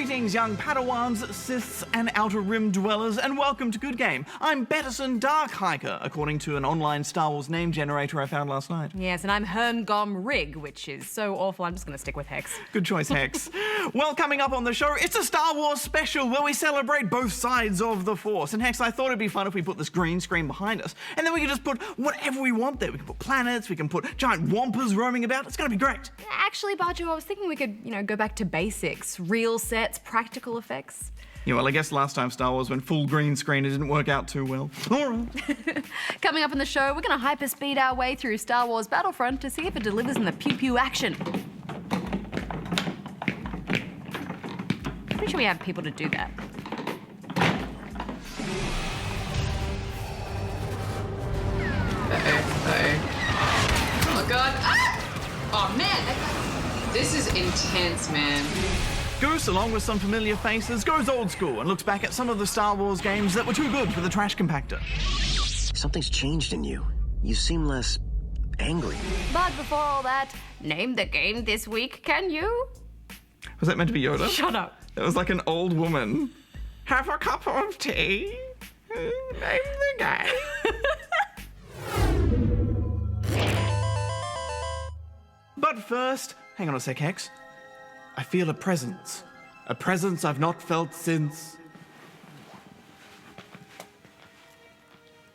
Greetings, young Padawans, Siths, and Outer Rim dwellers, and welcome to Good Game. I'm Bettison Darkhiker, according to an online Star Wars name generator I found last night. Yes, and I'm Herngom Rig, which is so awful, I'm just going to stick with Hex. Good choice, Hex. Well, coming up on the show, it's a Star Wars special where we celebrate both sides of the Force. And Hex, I thought it'd be fun if we put this green screen behind us, and then we can just put whatever we want there. We can put planets, we can put giant wampers roaming about. It's going to be great. Actually, Bajo, I was thinking we could, go back to basics. Real sets, practical effects. Yeah, well, I guess last time Star Wars went full green screen, it didn't work out too well. All right. Coming up in the show, we're going to hyperspeed our way through Star Wars Battlefront to see if it delivers in the pew-pew action. Pretty sure we have people to do that. Oh god. Ah! Oh man, this is intense, man. Goose, along with some familiar faces, goes old school and looks back at some of the Star Wars games that were too good for the trash compactor. Something's changed in you. You seem less angry. But before all that, name the game this week, can you? Was that meant to be Yoda? Shut up. It was like an old woman. Have a cup of tea. Name the game. But first, hang on a sec, Hex. I feel a presence. A presence I've not felt since...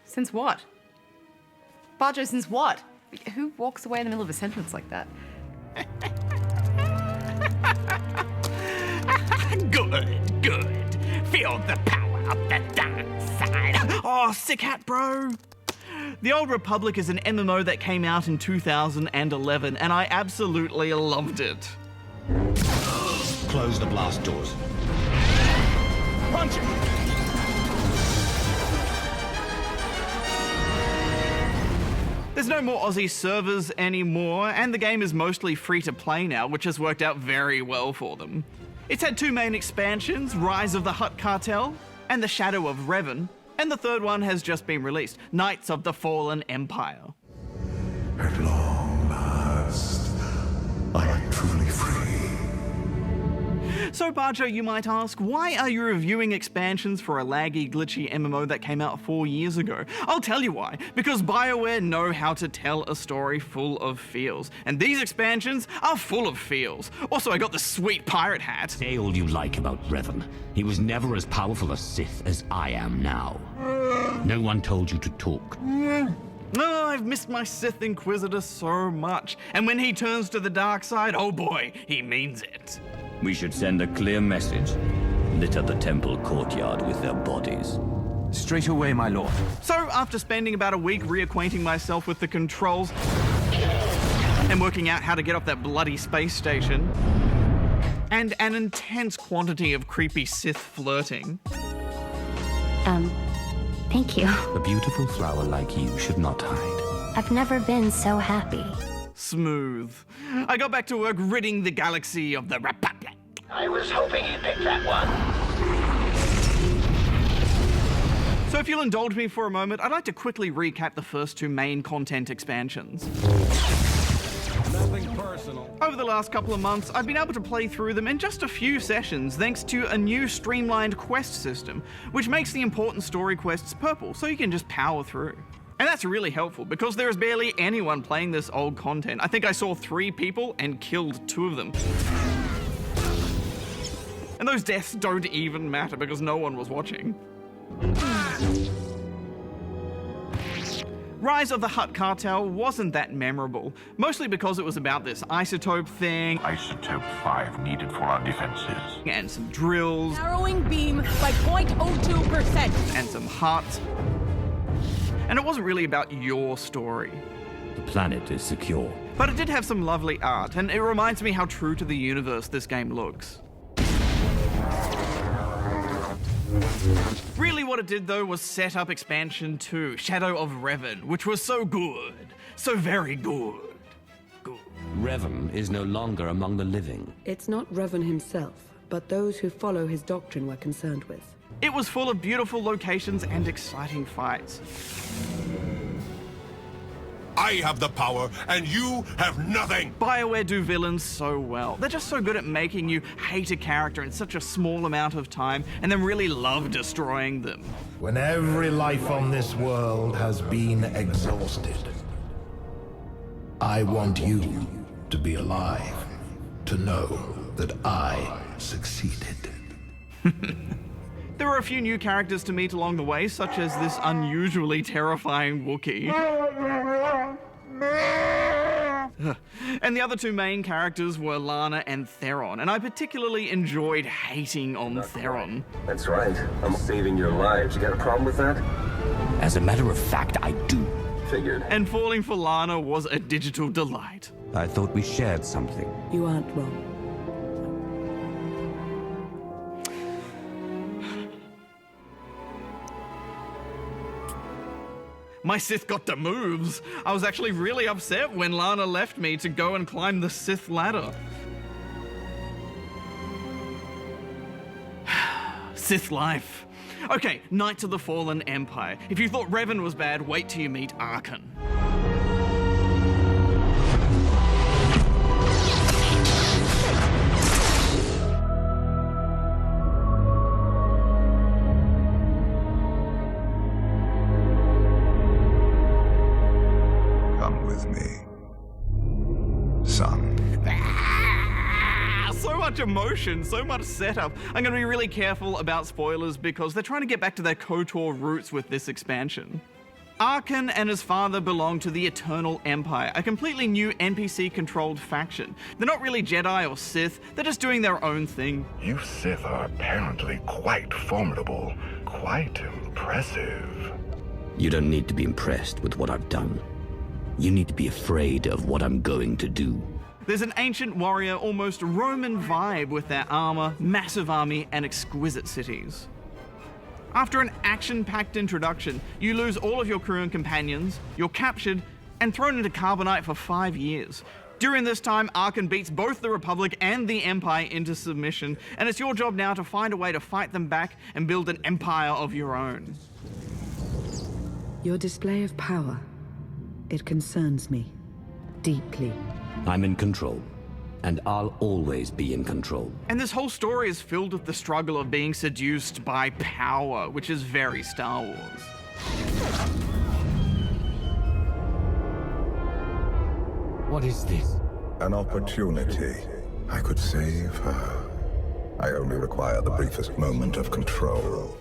Since what? Bajo, since what? Who walks away in the middle of a sentence like that? Good. Feel the power of the dark side. Oh, sick hat, bro. The Old Republic is an MMO that came out in 2011, and I absolutely loved it. Close the blast doors. Punch it! There's no more Aussie servers anymore, and the game is mostly free to play now, which has worked out very well for them. It's had two main expansions, Rise of the Hutt Cartel and The Shadow of Revan, and the third one has just been released, Knights of the Fallen Empire. At long last, I am truly free. So, Bajo, you might ask, why are you reviewing expansions for a laggy, glitchy MMO that came out 4 years ago? I'll tell you why. Because BioWare know how to tell a story full of feels. And these expansions are full of feels. Also, I got the sweet pirate hat. Say all you like about Revan. He was never as powerful a Sith as I am now. No one told you to talk. Oh, I've missed my Sith Inquisitor so much. And when he turns to the dark side, oh boy, he means it. We should send a clear message. Litter the temple courtyard with their bodies. Straight away, my lord. So, after spending about a week reacquainting myself with the controls and working out how to get off that bloody space station, and an intense quantity of creepy Sith flirting. Thank you. A beautiful flower like you should not hide. I've never been so happy. Smooth. I got back to work ridding the galaxy of the Republic. I was hoping you'd pick that one. So if you'll indulge me for a moment, I'd like to quickly recap the first two main content expansions. Nothing personal. Over the last couple of months, I've been able to play through them in just a few sessions thanks to a new streamlined quest system, which makes the important story quests purple so you can just power through. And that's really helpful because there is barely anyone playing this old content. I think I saw 3 people and killed 2 of them. And those deaths don't even matter because no one was watching. Rise of the Hutt Cartel wasn't that memorable, mostly because it was about this isotope thing. Isotope 5 needed for our defenses. And some drills. Narrowing beam by 0.02%. And some hearts. And it wasn't really about your story. The planet is secure. But it did have some lovely art, and it reminds me how true to the universe this game looks. Really what it did though was set up expansion 2, Shadow of Revan, which was so good. So very good. Revan is no longer among the living. It's not Revan himself, but those who follow his doctrine we're concerned with. It was full of beautiful locations and exciting fights. I have the power, and you have nothing! BioWare do villains so well. They're just so good at making you hate a character in such a small amount of time, and then really love destroying them. When every life on this world has been exhausted, I want you to be alive, to know that I succeeded. There were a few new characters to meet along the way, such as this unusually terrifying Wookiee. And the other two main characters were Lana and Theron, and I particularly enjoyed hating on Theron. That's right. I'm saving your lives. You got a problem with that? As a matter of fact, I do. Figured. And falling for Lana was a digital delight. I thought we shared something. You aren't wrong. My Sith got the moves. I was actually really upset when Lana left me to go and climb the Sith ladder. Sith life. Okay, Knights of the Fallen Empire. If you thought Revan was bad, wait till you meet Arkan. Come with me, son. So much emotion, so much setup. I'm going to be really careful about spoilers because they're trying to get back to their KOTOR roots with this expansion. Arkan and his father belong to the Eternal Empire, a completely new NPC-controlled faction. They're not really Jedi or Sith, they're just doing their own thing. You Sith are apparently quite formidable, quite impressive. You don't need to be impressed with what I've done. You need to be afraid of what I'm going to do. There's an ancient warrior, almost Roman vibe with their armor, massive army, and exquisite cities. After an action-packed introduction, you lose all of your crew and companions, you're captured, and thrown into Carbonite for 5 years. During this time, Arkan beats both the Republic and the Empire into submission, and it's your job now to find a way to fight them back and build an empire of your own. Your display of power, it concerns me deeply. I'm in control, and I'll always be in control. And this whole story is filled with the struggle of being seduced by power, which is very Star Wars. What is this? An opportunity. I could save her. I only require the briefest moment of control.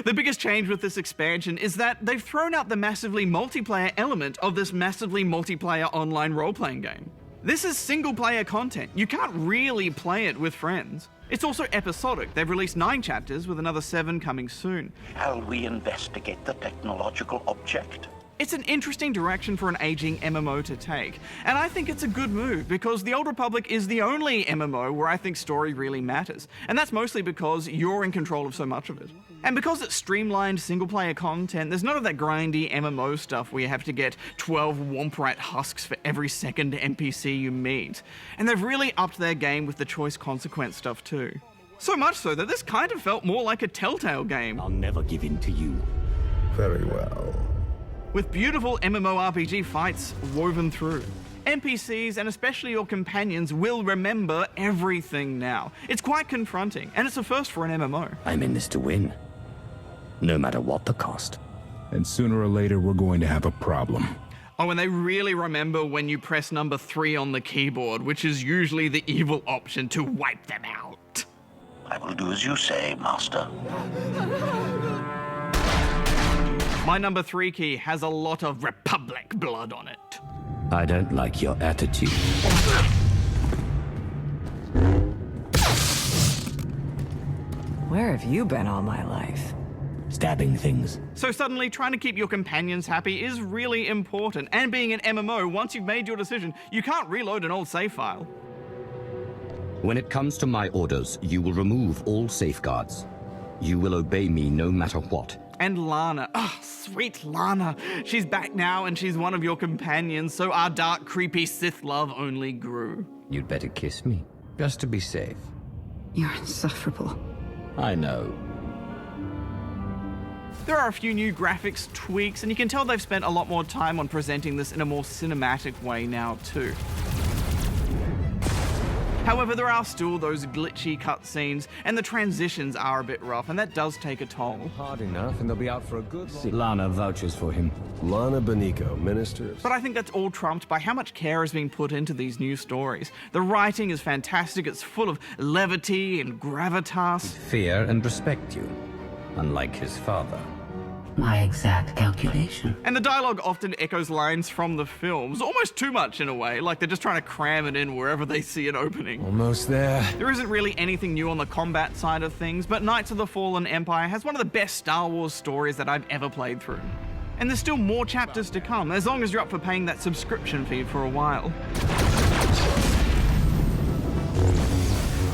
The biggest change with this expansion is that they've thrown out the massively multiplayer element of this massively multiplayer online role-playing game. This is single-player content. You can't really play it with friends. It's also episodic. They've released 9 chapters with another 7 coming soon. Shall we investigate the technological object? It's an interesting direction for an aging MMO to take, and I think it's a good move because the Old Republic is the only MMO where I think story really matters, and that's mostly because you're in control of so much of it. And because it's streamlined single-player content, there's none of that grindy MMO stuff where you have to get 12 Womp-Rat husks for every second NPC you meet. And they've really upped their game with the choice consequence stuff too. So much so that this kind of felt more like a Telltale game. I'll never give in to you. Very well. With beautiful MMORPG fights woven through. NPCs, and especially your companions, will remember everything now. It's quite confronting, and it's a first for an MMO. I'm in this to win, no matter what the cost. And sooner or later, we're going to have a problem. Oh, and they really remember when you press number 3 on the keyboard, which is usually the evil option to wipe them out. I will do as you say, Master. My number 3 key has a lot of Republic blood on it. I don't like your attitude. Where have you been all my life? Stabbing things. So suddenly, trying to keep your companions happy is really important. And being an MMO, once you've made your decision, you can't reload an old save file. When it comes to my orders, you will remove all safeguards. You will obey me no matter what. And Lana. Oh, sweet Lana. She's back now and she's one of your companions, so our dark, creepy Sith love only grew. You'd better kiss me, just to be safe. You're insufferable. I know. There are a few new graphics tweaks, and you can tell they've spent a lot more time on presenting this in a more cinematic way now too. However, there are still those glitchy cutscenes, and the transitions are a bit rough, and that does take a toll. Hard enough, and they'll be out for a good... Lana vouches for him. Lana Benico, Minister of... But I think that's all trumped by how much care is being put into these new stories. The writing is fantastic, it's full of levity and gravitas. Fear and respect you, unlike his father. My exact calculation. And the dialogue often echoes lines from the films, almost too much in a way, like they're just trying to cram it in wherever they see an opening. Almost there. There isn't really anything new on the combat side of things, but Knights of the Fallen Empire has one of the best Star Wars stories that I've ever played through. And there's still more chapters to come, as long as you're up for paying that subscription fee for a while.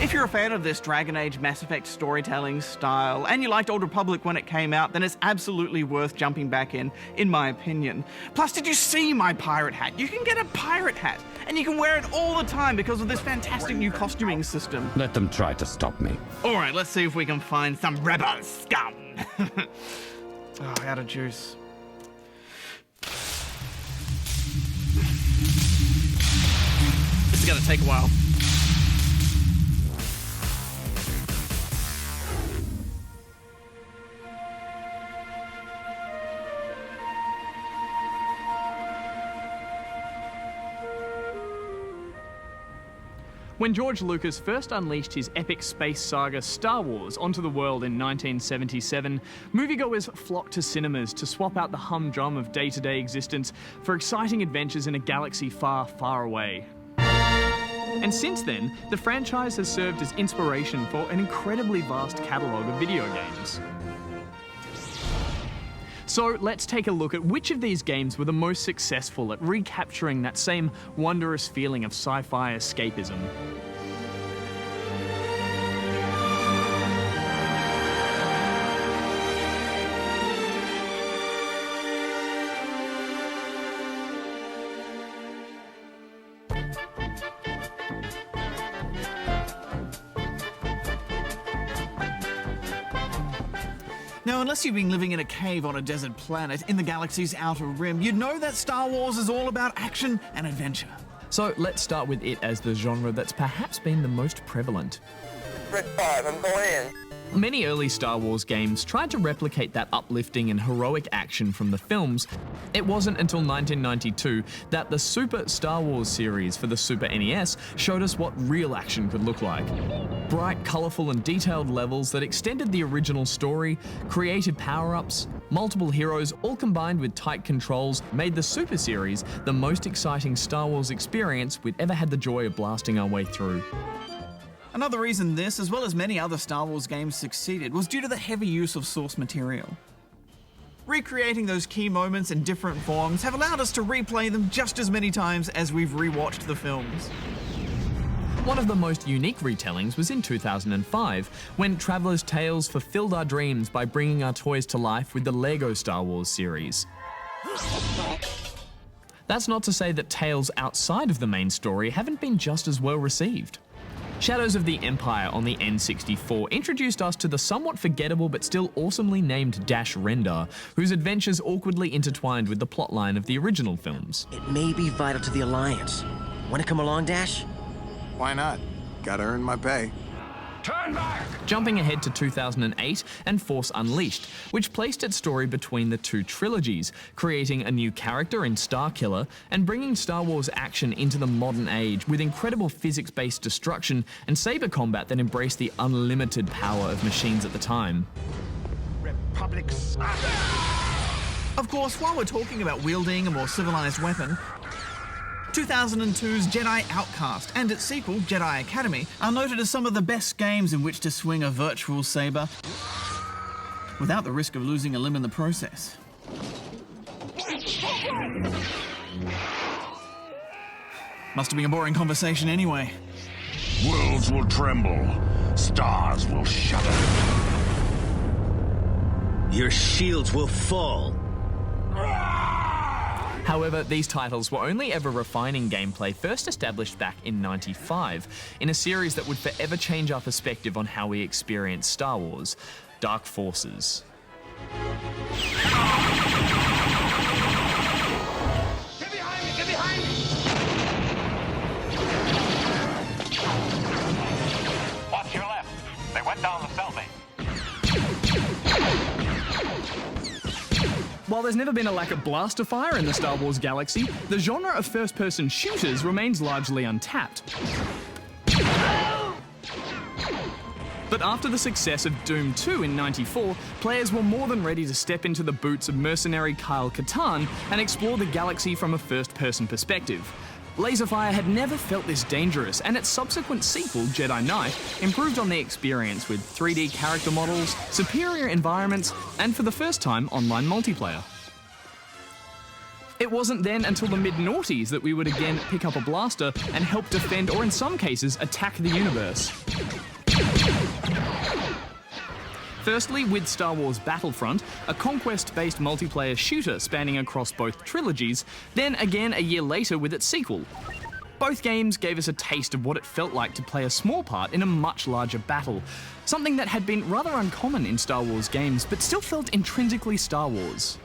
If you're a fan of this Dragon Age Mass Effect storytelling style, and you liked Old Republic when it came out, then it's absolutely worth jumping back in my opinion. Plus, did you see my pirate hat? You can get a pirate hat, and you can wear it all the time because of this fantastic new costuming system. Let them try to stop me. Alright, let's see if we can find some rebel scum. Oh, out of juice. This is gonna take a while. When George Lucas first unleashed his epic space saga Star Wars onto the world in 1977, moviegoers flocked to cinemas to swap out the humdrum of day-to-day existence for exciting adventures in a galaxy far, far away. And since then, the franchise has served as inspiration for an incredibly vast catalogue of video games. So let's take a look at which of these games were the most successful at recapturing that same wondrous feeling of sci-fi escapism. Now, unless you've been living in a cave on a desert planet in the galaxy's outer rim, you'd know that Star Wars is all about action and adventure. So let's start with it as the genre that's perhaps been the most prevalent. Red 5, I'm going in. Many early Star Wars games tried to replicate that uplifting and heroic action from the films. It wasn't until 1992 that the Super Star Wars series for the Super NES showed us what real action could look like. Bright, colourful and detailed levels that extended the original story, creative power-ups, multiple heroes all combined with tight controls made the Super series the most exciting Star Wars experience we'd ever had the joy of blasting our way through. Another reason this, as well as many other Star Wars games, succeeded was due to the heavy use of source material. Recreating those key moments in different forms have allowed us to replay them just as many times as we've rewatched the films. One of the most unique retellings was in 2005, when Traveller's Tales fulfilled our dreams by bringing our toys to life with the LEGO Star Wars series. That's not to say that tales outside of the main story haven't been just as well received. Shadows of the Empire on the N64 introduced us to the somewhat forgettable but still awesomely named Dash Rendar, whose adventures awkwardly intertwined with the plotline of the original films. It may be vital to the Alliance. Want to come along, Dash? Why not? Gotta earn my pay. Turn back! Jumping ahead to 2008 and Force Unleashed, which placed its story between the two trilogies, creating a new character in Starkiller and bringing Star Wars action into the modern age with incredible physics-based destruction and saber combat that embraced the unlimited power of machines at the time. Republics. Of course, while we're talking about wielding a more civilized weapon, 2002's Jedi Outcast and its sequel, Jedi Academy, are noted as some of the best games in which to swing a virtual saber without the risk of losing a limb in the process. Must have been a boring conversation anyway. Worlds will tremble. Stars will shudder. Your shields will fall. However, these titles were only ever refining gameplay first established back in '95, in a series that would forever change our perspective on how we experience Star Wars: Dark Forces. Get behind me! Get behind me! Watch your left. They went down the cellmate. While there's never been a lack of blaster fire in the Star Wars galaxy, the genre of first-person shooters remains largely untapped. But after the success of Doom 2 in '94, players were more than ready to step into the boots of mercenary Kyle Katarn and explore the galaxy from a first-person perspective. Laserfire had never felt this dangerous, and its subsequent sequel, Jedi Knight, improved on the experience with 3D character models, superior environments, and for the first time, online multiplayer. It wasn't then until the mid-noughties that we would again pick up a blaster and help defend, or in some cases, attack the universe. Firstly, with Star Wars Battlefront, a conquest-based multiplayer shooter spanning across both trilogies, then again a year later with its sequel. Both games gave us a taste of what it felt like to play a small part in a much larger battle, something that had been rather uncommon in Star Wars games, but still felt intrinsically Star Wars.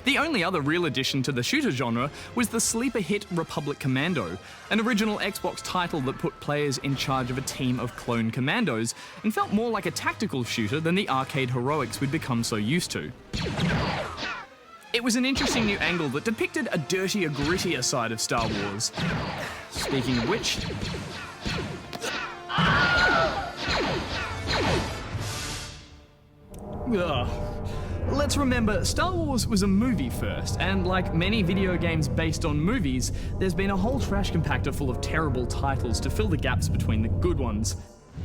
The only other real addition to the shooter genre was the sleeper hit Republic Commando, an original Xbox title that put players in charge of a team of clone commandos and felt more like a tactical shooter than the arcade heroics we'd become so used to. It was an interesting new angle that depicted a dirtier, grittier side of Star Wars. Speaking of which... Ugh. Let's remember, Star Wars was a movie first, and like many video games based on movies, there's been a whole trash compactor full of terrible titles to fill the gaps between the good ones.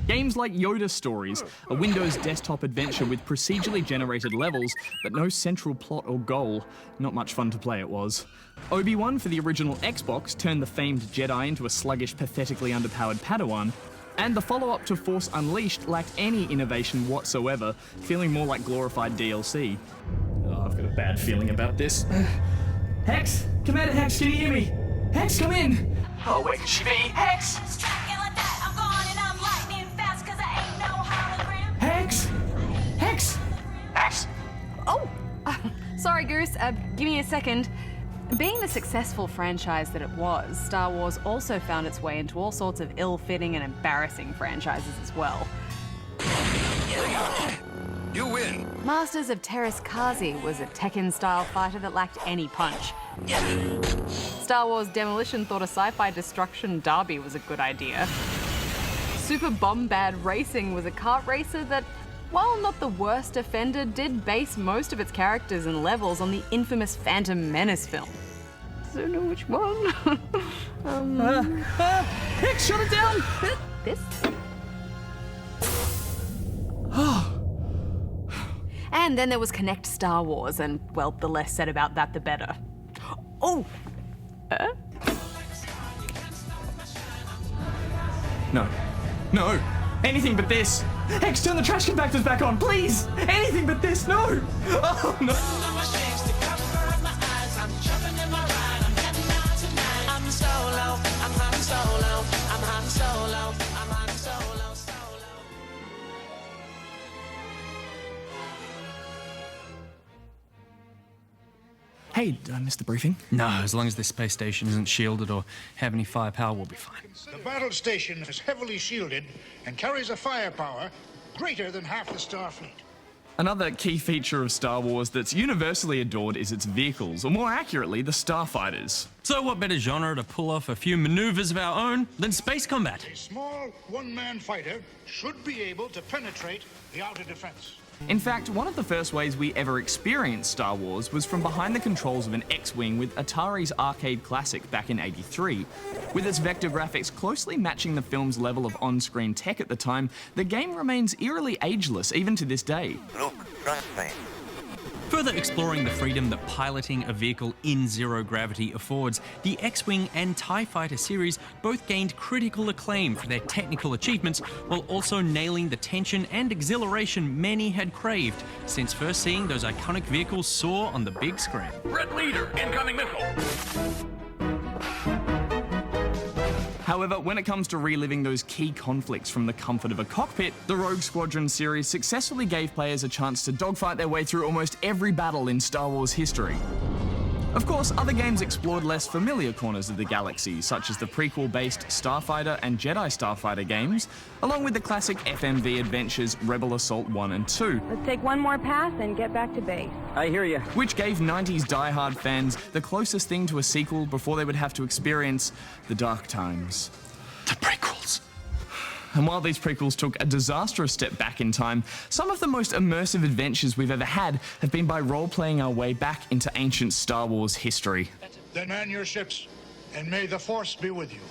Games like Yoda Stories, a Windows desktop adventure with procedurally generated levels, but no central plot or goal. Not much fun to play it was. Obi-Wan for the original Xbox turned the famed Jedi into a sluggish, pathetically underpowered Padawan, and the follow-up to Force Unleashed lacked any innovation whatsoever, feeling more like glorified DLC. Oh, I've got a bad feeling about this. Hex! Commander Hex, can you hear me? Hex, come in! Oh, where could she be? Hex! Hex! Hex! Hex! Oh! Sorry, Goose. Give me a second. Being the successful franchise that it was, Star Wars also found its way into all sorts of ill-fitting and embarrassing franchises as well. You win. Masters of Teräs Käsi was a Tekken-style fighter that lacked any punch. Star Wars Demolition thought a sci-fi destruction derby was a good idea. Super Bombad Racing was a kart racer that, while not the worst offender, did base most of its characters and levels on the infamous Phantom Menace film. I don't know which one. Hex, shut it down! This? And then there was Connect Star Wars, and, well, the less said about that, the better. Oh! No. No! Anything but this! Hex, turn the trash compactors back on, please! Anything but this, no! Oh, no! Hey, did I miss the briefing? No, as long as this space station isn't shielded or have any firepower, we'll be fine. The battle station is heavily shielded and carries a firepower greater than half the Starfleet. Another key feature of Star Wars that's universally adored is its vehicles, or more accurately, the starfighters. So what better genre to pull off a few maneuvers of our own than space combat? A small one-man fighter should be able to penetrate the outer defense. In fact, one of the first ways we ever experienced Star Wars was from behind the controls of an X-Wing with Atari's arcade classic back in '83. With its vector graphics closely matching the film's level of on-screen tech at the time, the game remains eerily ageless even to this day. Look, trust me. Further exploring the freedom that piloting a vehicle in zero gravity affords, the X-Wing and TIE Fighter series both gained critical acclaim for their technical achievements, while also nailing the tension and exhilaration many had craved since first seeing those iconic vehicles soar on the big screen. Red leader, incoming missile. However, when it comes to reliving those key conflicts from the comfort of a cockpit, the Rogue Squadron series successfully gave players a chance to dogfight their way through almost every battle in Star Wars history. Of course, other games explored less familiar corners of the galaxy, such as the prequel-based Starfighter and Jedi Starfighter games, along with the classic FMV adventures Rebel Assault 1 and 2. Let's take one more pass and get back to base. I hear you. Which gave 90s diehard fans the closest thing to a sequel before they would have to experience the dark times. The prequels. And while these prequels took a disastrous step back in time, some of the most immersive adventures we've ever had have been by role-playing our way back into ancient Star Wars history. Then man your ships, and may the Force be with you.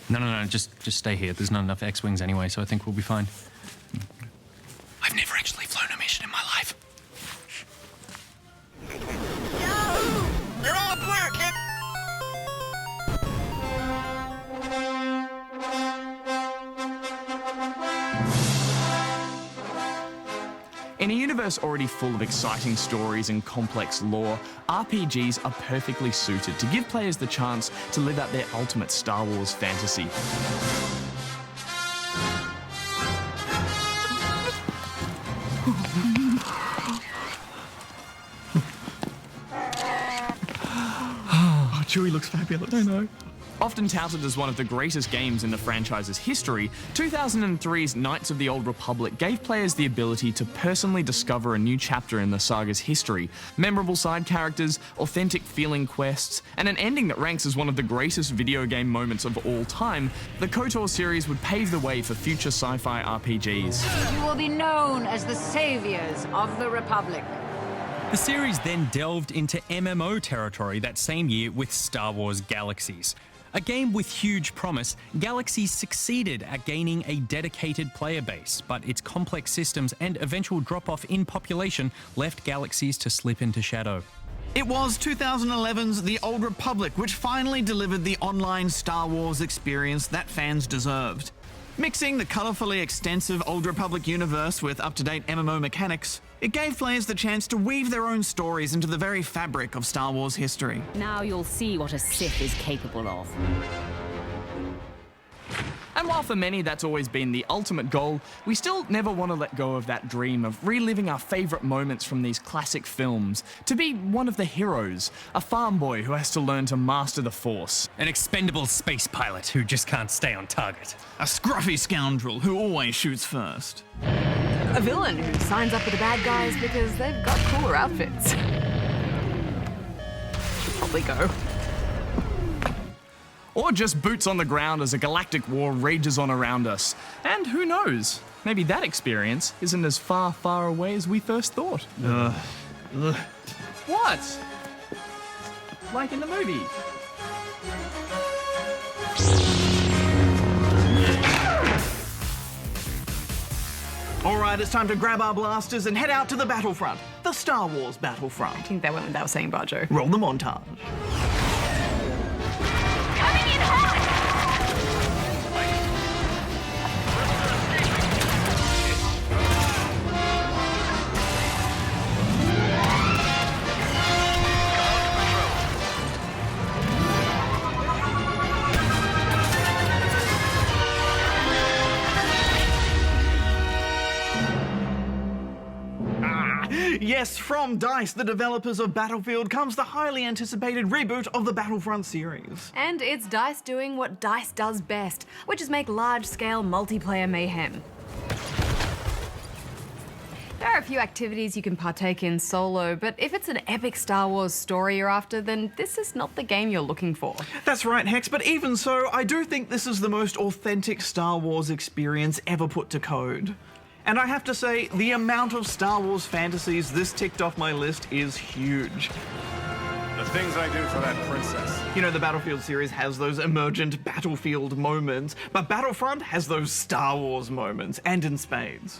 No, just stay here. There's not enough X-Wings anyway, so I think we'll be fine. I've never actually flown a mission in my life. You're all clear, kid! In a universe already full of exciting stories and complex lore, RPGs are perfectly suited to give players the chance to live out their ultimate Star Wars fantasy. Oh, Chewie looks fabulous. I know. Often touted as one of the greatest games in the franchise's history, 2003's Knights of the Old Republic gave players the ability to personally discover a new chapter in the saga's history, memorable side characters, authentic feeling quests, and an ending that ranks as one of the greatest video game moments of all time. The KOTOR series would pave the way for future sci-fi RPGs. You will be known as the saviors of the Republic. The series then delved into MMO territory that same year with Star Wars Galaxies. A game with huge promise, Galaxies succeeded at gaining a dedicated player base, but its complex systems and eventual drop-off in population left Galaxies to slip into shadow. It was 2011's The Old Republic which finally delivered the online Star Wars experience that fans deserved. Mixing the colourfully extensive Old Republic universe with up-to-date MMO mechanics, it gave players the chance to weave their own stories into the very fabric of Star Wars history. Now you'll see what a Sith is capable of. And while for many that's always been the ultimate goal, we still never want to let go of that dream of reliving our favourite moments from these classic films. To be one of the heroes, a farm boy who has to learn to master the Force. An expendable space pilot who just can't stay on target. A scruffy scoundrel who always shoots first. A villain who signs up with the bad guys because they've got cooler outfits. Should probably go. Or just boots on the ground as a galactic war rages on around us. And who knows, maybe that experience isn't as far, far away as we first thought. What? Like in the movie. Alright, it's time to grab our blasters and head out to the battlefront. The Star Wars Battlefront. I think that went without saying, Bajo. Roll the montage. Yes, from DICE, the developers of Battlefield, comes the highly anticipated reboot of the Battlefront series. And it's DICE doing what DICE does best, which is make large-scale multiplayer mayhem. There are a few activities you can partake in solo, but if it's an epic Star Wars story you're after, then this is not the game you're looking for. That's right, Hex, but even so, I do think this is the most authentic Star Wars experience ever put to code. And I have to say, the amount of Star Wars fantasies this ticked off my list is huge. The things I do for that princess. You know, the Battlefield series has those emergent battlefield moments, but Battlefront has those Star Wars moments, and in spades.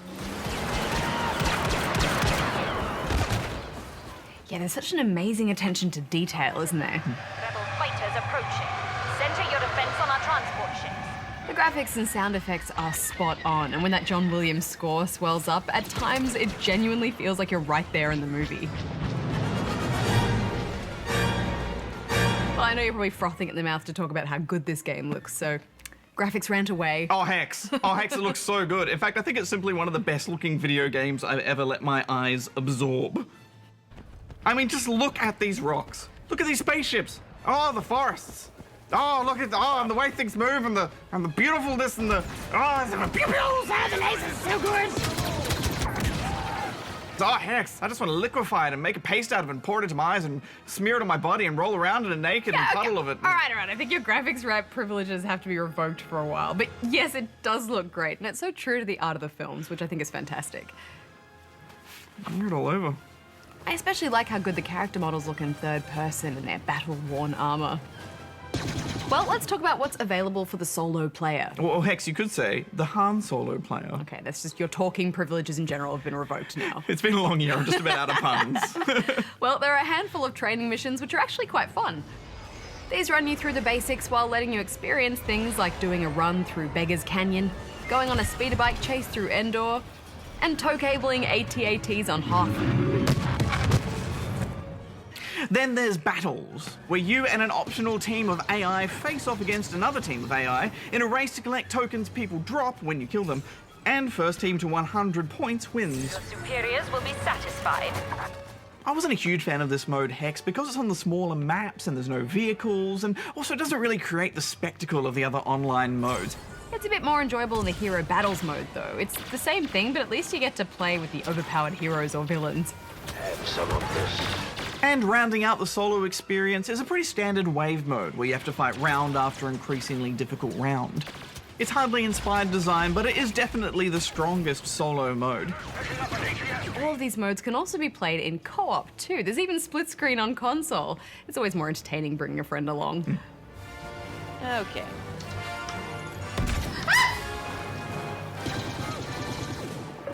Yeah, there's such an amazing attention to detail, isn't there? Rebel fighters approaching. Center your defense on our transport ships. The graphics and sound effects are spot on, and when that John Williams score swells up, at times it genuinely feels like you're right there in the movie. Well, I know you're probably frothing at the mouth to talk about how good this game looks, so graphics rant away. Oh, Hex. Oh, Hex, it looks so good. In fact, I think it's simply one of the best looking video games I've ever let my eyes absorb. I mean, just look at these rocks. Look at these spaceships. Oh, the forests. Oh, look at and the way things move and the beautifulness and the pew pews. The lasers so good. Oh, Hex, I just want to liquefy it and make a paste out of it and pour it into my eyes and smear it on my body and roll around in a naked and puddle of it. All right. I think your graphics right privileges have to be revoked for a while. But yes, it does look great. And it's so true to the art of the films, which I think is fantastic. Smear it all over. I especially like how good the character models look in third person in their battle-worn armor. Well, let's talk about what's available for the solo player. Well, Hex, you could say the Han Solo player. Okay, that's just your talking privileges in general have been revoked now. It's been a long year, I'm just about out of puns. Well, there are a handful of training missions which are actually quite fun. These run you through the basics while letting you experience things like doing a run through Beggar's Canyon, going on a speeder bike chase through Endor, and tow cabling AT-ATs on Hoth. Then there's battles, where you and an optional team of AI face off against another team of AI in a race to collect tokens people drop when you kill them, and first team to 100 points wins. Your superiors will be satisfied. I wasn't a huge fan of this mode, Hex, because it's on the smaller maps and there's no vehicles, and also it doesn't really create the spectacle of the other online modes. It's a bit more enjoyable in the hero battles mode, though. It's the same thing, but at least you get to play with the overpowered heroes or villains. Have some of this. And rounding out the solo experience is a pretty standard wave mode, where you have to fight round after increasingly difficult round. It's hardly inspired design, but it is definitely the strongest solo mode. All of these modes can also be played in co-op too. There's even split screen on console. It's always more entertaining bringing a friend along. Okay.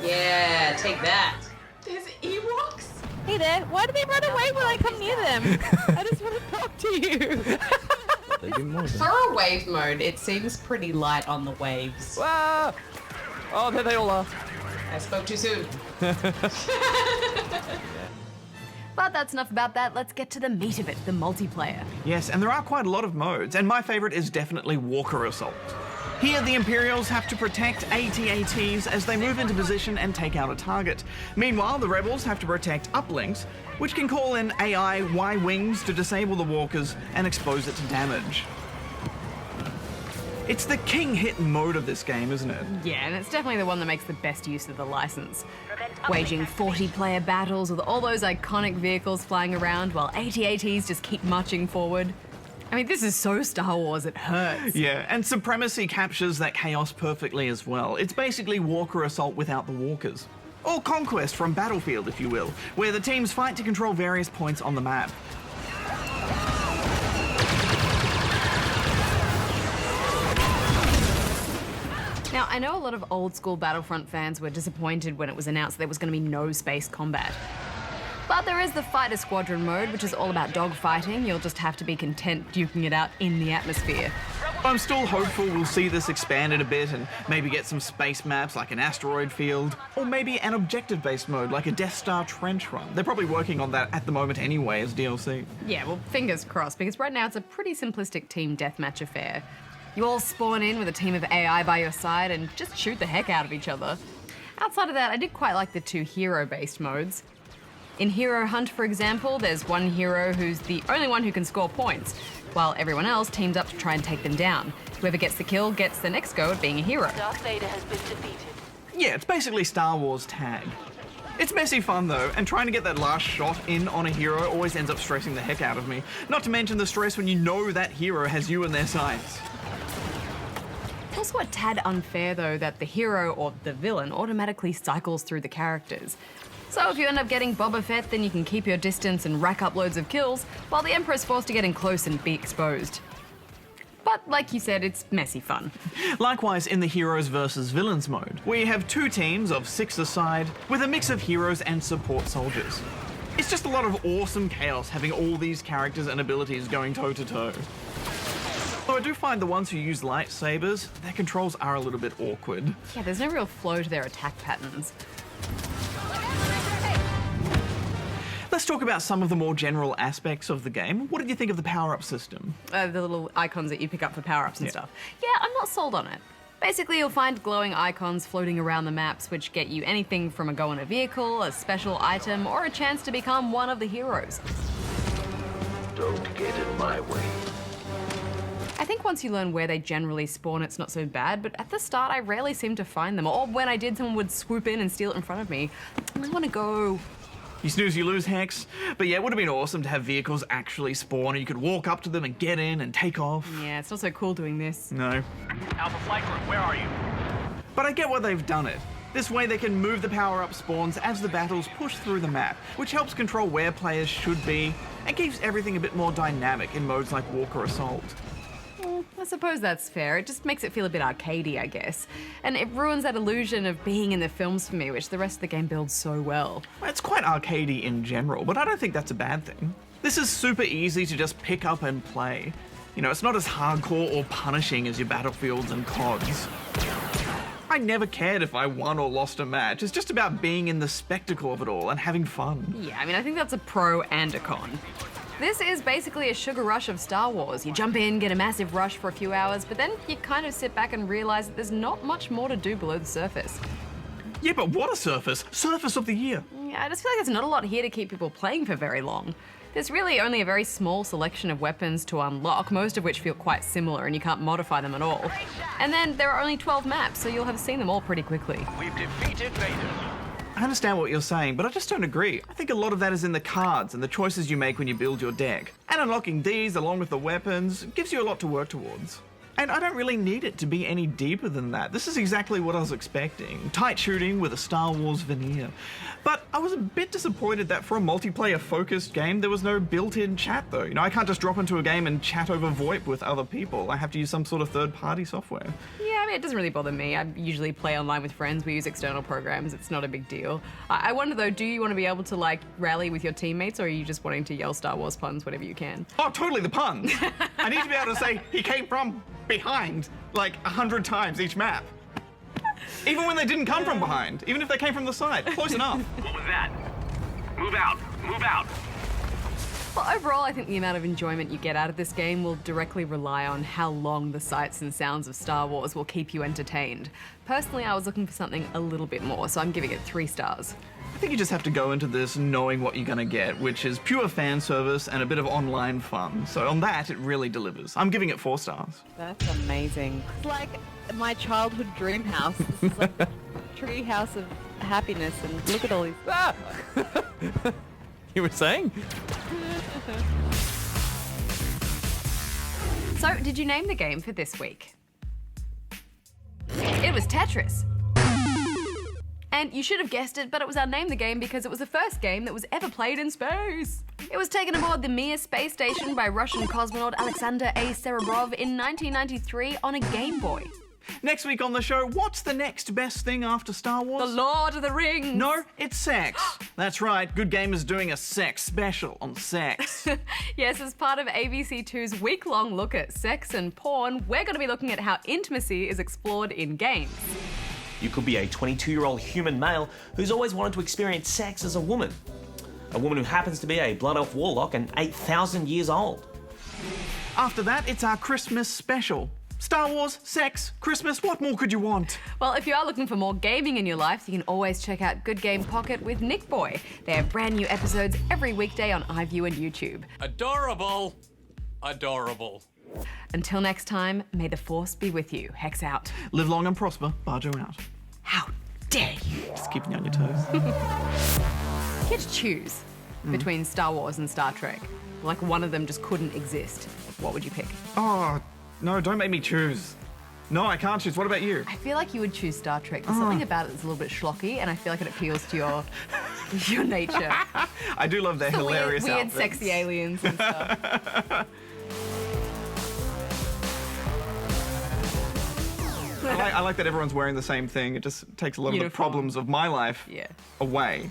Yeah, take that. There's Ewoks? Hey there, why do they run away when I come near them? I just want to talk to you. For a wave mode, it seems pretty light on the waves. Ah! Oh, there they all are. I spoke too soon. But that's enough about that. Let's get to the meat of it, the multiplayer. Yes, and there are quite a lot of modes, and my favorite is definitely Walker Assault. Here, the Imperials have to protect AT-ATs as they move into position and take out a target. Meanwhile, the Rebels have to protect uplinks, which can call in AI Y-Wings to disable the walkers and expose it to damage. It's the king hit mode of this game, isn't it? Yeah, and it's definitely the one that makes the best use of the license. Waging 40-player battles with all those iconic vehicles flying around while AT-ATs just keep marching forward. I mean, this is so Star Wars, it hurts. Yeah, and Supremacy captures that chaos perfectly as well. It's basically Walker Assault without the walkers. Or Conquest from Battlefield, if you will, where the teams fight to control various points on the map. Now, I know a lot of old-school Battlefront fans were disappointed when it was announced there was going to be no space combat. But there is the Fighter Squadron mode, which is all about dogfighting. You'll just have to be content duking it out in the atmosphere. I'm still hopeful we'll see this expanded a bit and maybe get some space maps like an asteroid field, or maybe an objective-based mode like a Death Star trench run. They're probably working on that at the moment anyway as DLC. Yeah, well, fingers crossed, because right now it's a pretty simplistic team deathmatch affair. You all spawn in with a team of AI by your side and just shoot the heck out of each other. Outside of that, I did quite like the two hero-based modes. In Hero Hunt, for example, there's one hero who's the only one who can score points, while everyone else teams up to try and take them down. Whoever gets the kill gets the next go at being a hero. Darth Vader has been defeated. Yeah, it's basically Star Wars tag. It's messy fun though, and trying to get that last shot in on a hero always ends up stressing the heck out of me. Not to mention the stress when you know that hero has you in their sights. It's also a tad unfair, though, that the hero or the villain automatically cycles through the characters. So if you end up getting Boba Fett, then you can keep your distance and rack up loads of kills, while the Emperor's forced to get in close and be exposed. But like you said, it's messy fun. Likewise in the Heroes versus Villains mode, where you have two teams of 6 a side, with a mix of heroes and support soldiers. It's just a lot of awesome chaos having all these characters and abilities going toe-to-toe. Though I do find the ones who use lightsabers, their controls are a little bit awkward. Yeah, there's no real flow to their attack patterns. Let's talk about some of the more general aspects of the game. What did you think of the power-up system? The little icons that you pick up for power-ups and stuff. Yeah, I'm not sold on it. Basically, you'll find glowing icons floating around the maps which get you anything from a go on a vehicle, a special item, or a chance to become one of the heroes. Don't get in my way. I think once you learn where they generally spawn, it's not so bad, but at the start I rarely seemed to find them, or when I did, someone would swoop in and steal it in front of me. I want to go. You snooze, you lose, Hex. But yeah, it would have been awesome to have vehicles actually spawn and you could walk up to them and get in and take off. Yeah, it's not so cool doing this. No. Alpha Flight Group, where are you? But I get why they've done it. This way they can move the power-up spawns as the battles push through the map, which helps control where players should be and keeps everything a bit more dynamic in modes like Walk or Assault. I suppose that's fair. It just makes it feel a bit arcadey, I guess. And it ruins that illusion of being in the films for me, which the rest of the game builds so well. It's quite arcadey in general, but I don't think that's a bad thing. This is super easy to just pick up and play. You know, it's not as hardcore or punishing as your Battlefields and CODs. I never cared if I won or lost a match. It's just about being in the spectacle of it all and having fun. Yeah, I mean, I think that's a pro and a con. This is basically a sugar rush of Star Wars. You jump in, get a massive rush for a few hours, but then you kind of sit back and realise that there's not much more to do below the surface. Yeah, but what a surface! Surface of the year! Yeah, I just feel like there's not a lot here to keep people playing for very long. There's really only a very small selection of weapons to unlock, most of which feel quite similar and you can't modify them at all. And then there are only 12 maps, so you'll have seen them all pretty quickly. We've defeated Vader. I understand what you're saying, but I just don't agree. I think a lot of that is in the cards and the choices you make when you build your deck. And unlocking these, along with the weapons, gives you a lot to work towards. And I don't really need it to be any deeper than that. This is exactly what I was expecting. Tight shooting with a Star Wars veneer. But I was a bit disappointed that for a multiplayer-focused game, there was no built-in chat, though. You know, I can't just drop into a game and chat over VoIP with other people. I have to use some sort of third-party software. Yeah, I mean, it doesn't really bother me. I usually play online with friends. We use external programs. It's not a big deal. I wonder, though, do you want to be able to, like, rally with your teammates, or are you just wanting to yell Star Wars puns whenever you can? Oh, totally the puns. I need to be able to say, he came from behind, like 100 times each map. Even when they didn't come from behind, even if they came from the side, close enough. What was that? Move out, move out. Well, overall, I think the amount of enjoyment you get out of this game will directly rely on how long the sights and sounds of Star Wars will keep you entertained. Personally, I was looking for something a little bit more, so I'm giving it 3 stars. I think you just have to go into this knowing what you're gonna get, which is pure fan service and a bit of online fun. So on that, it really delivers. I'm giving it 4 stars. That's amazing. It's like my childhood dream house. This is like a tree house of happiness, and look at all these. Ah! You were saying? So, did you name the game for this week? It was Tetris. And you should have guessed it, but it was our Name the Game because it was the first game that was ever played in space. It was taken aboard the Mir space station by Russian cosmonaut Alexander A. Serebrov in 1993 on a Game Boy. Next week on the show, what's the next best thing after Star Wars? The Lord of the Rings. No, it's sex. That's right, Good Game is doing a sex special on sex. Yes, as part of ABC2's week-long look at sex and porn, we're going to be looking at how intimacy is explored in games. You could be a 22-year-old human male who's always wanted to experience sex as a woman. A woman who happens to be a Blood Elf Warlock and 8,000 years old. After that, it's our Christmas special. Star Wars, sex, Christmas, what more could you want? Well, if you are looking for more gaming in your life, you can always check out Good Game Pocket with Nick Boy. They have brand new episodes every weekday on iView and YouTube. Adorable. Adorable. Until next time, may the Force be with you. Hex out. Live long and prosper. Bajo out. How dare you? Just keeping you on your toes. You had to choose between Star Wars and Star Trek. Like one of them just couldn't exist. What would you pick? Oh, no, don't make me choose. No, I can't choose. What about you? I feel like you would choose Star Trek. There's something about it that's a little bit schlocky, and I feel like it appeals to your nature. I do love their hilarious weird outfits. Sexy aliens and stuff. I like that everyone's wearing the same thing. It just takes a lot of the problems of my life away.